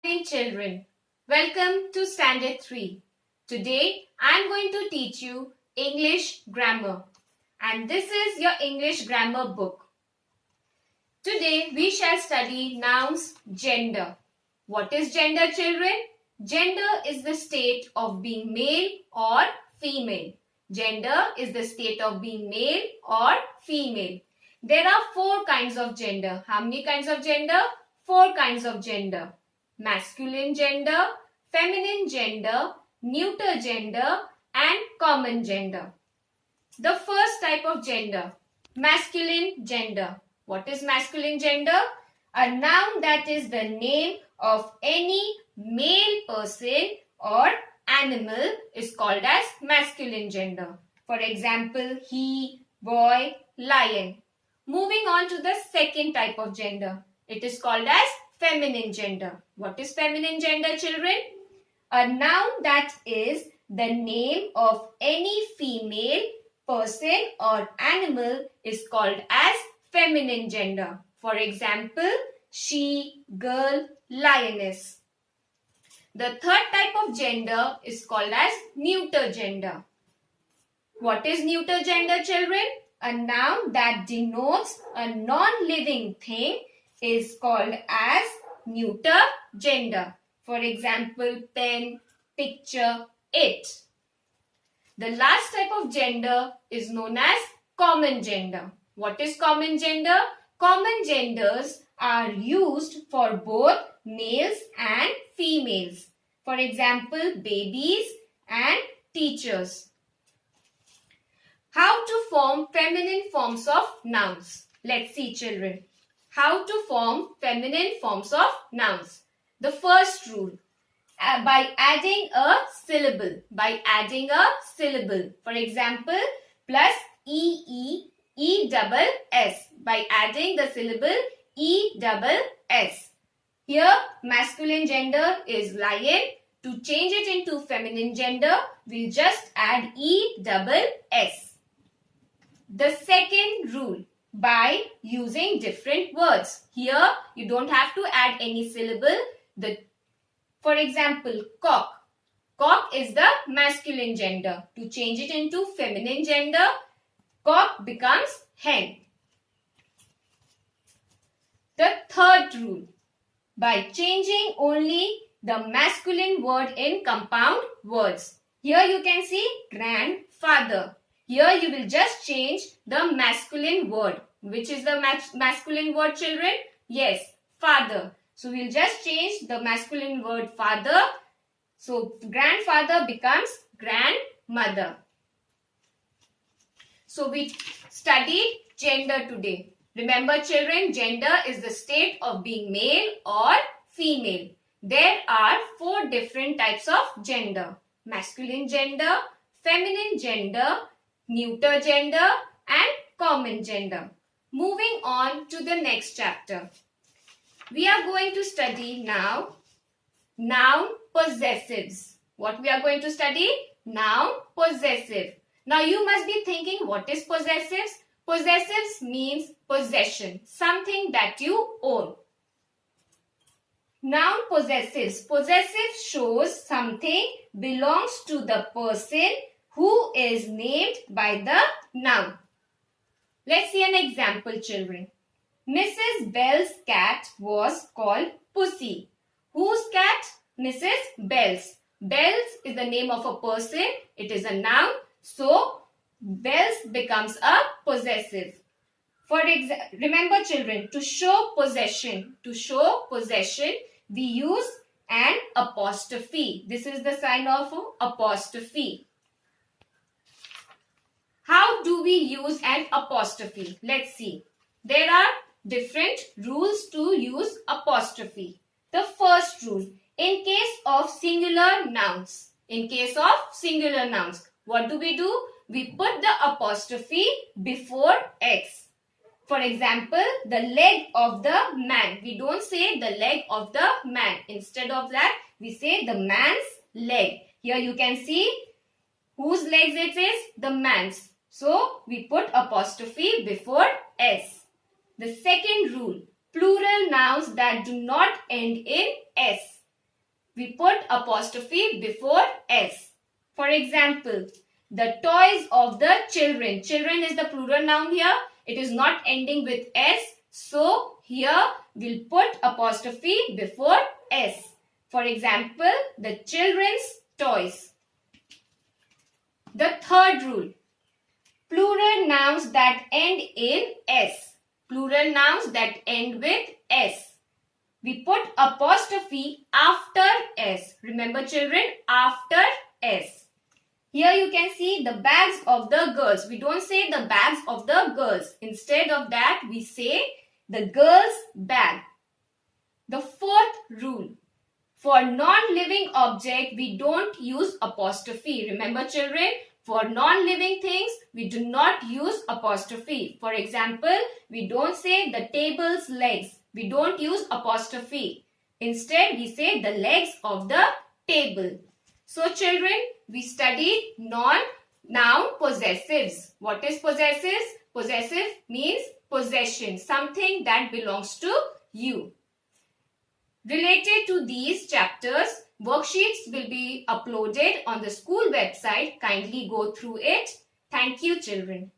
Morning children, welcome to Standard 3. Today I am going to teach you English grammar and this is your English grammar book. Today we shall study nouns gender. What is gender children? Gender is the state of being male or female. Gender is the state of being male or female. There are 4 kinds of gender. How many kinds of gender? 4 kinds of gender. Masculine gender, feminine gender, neuter gender and common gender. The first type of gender, masculine gender. What is masculine gender? A noun that is the name of any male person or animal is called as masculine gender. For example, he, boy, lion. Moving on to the second type of gender. It is called as feminine gender. What is feminine gender, children? A noun that is the name of any female person or animal is called as feminine gender. For example, she, girl, lioness. The third type of gender is called as neuter gender. What is neuter gender, children? A noun that denotes a non-living thing is called as neuter gender. For example, pen, picture, it. The last type of gender is known as common gender. What is common gender? Common genders are used for both males and females. For example, babies and teachers. How to form feminine forms of nouns? Let's see, children. How to form feminine forms of nouns. The first rule, by adding a syllable. By adding a syllable. For example, plus E-E-E-double-S. By adding the syllable E-double-S. Here, masculine gender is lion. To change it into feminine gender, we'll just add E-double-S. The second rule, by using different words. Here, you don't have to add any syllable. For example, cock. Cock is the masculine gender. To change it into feminine gender, cock becomes hen. The third rule, by changing only the masculine word in compound words. Here you can see grandfather. Here you will just change the masculine word. Which is the masculine word, children? Yes, father. So we'll just change the masculine word father. So grandfather becomes grandmother. So we studied gender today. Remember, children, gender is the state of being male or female. There are 4 different types of gender. Masculine gender, feminine gender, neuter gender and common gender. Moving on to the next chapter. We are going to study now noun possessives. What we are going to study? Noun possessive. Now you must be thinking, what is possessives? Possessives means possession, something that you own. Noun possessives. Possessive shows something belongs to the person who is named by the noun. Let's see an example, children. Mrs. Bell's cat was called Pussy. Whose cat? Mrs. Bell's. Bell's is the name of a person. It is a noun. So, Bell's becomes a possessive. Remember, children, to show possession, we use an apostrophe. This is the sign of apostrophe. How do we use an apostrophe? Let's see. There are different rules to use apostrophe. The first rule, in case of singular nouns. What do? We put the apostrophe before X. For example, the leg of the man. We don't say the leg of the man. Instead of that, we say the man's leg. Here you can see whose legs it is? The man's. So, we put apostrophe before S. The second rule, plural nouns that do not end in S. we put apostrophe before S. For example, the toys of the children. Children is the plural noun here. It is not ending with S. So, here we'll put apostrophe before S. For example, the children's toys. The third rule. Plural nouns that end in S. Plural nouns that end with S. We put apostrophe after S. Remember children, after S. Here you can see the bags of the girls. We don't say the bags of the girls. Instead of that, we say the girls' bag. The fourth rule. For non-living object, we don't use apostrophe. Remember children, for non-living things, we do not use apostrophe. For example, we don't say the table's legs. We don't use apostrophe. Instead, we say the legs of the table. So children, we studied noun possessives. What is possessives? Possessive means possession, something that belongs to you. Related to these chapters, worksheets will be uploaded on the school website. Kindly go through it. Thank you, children.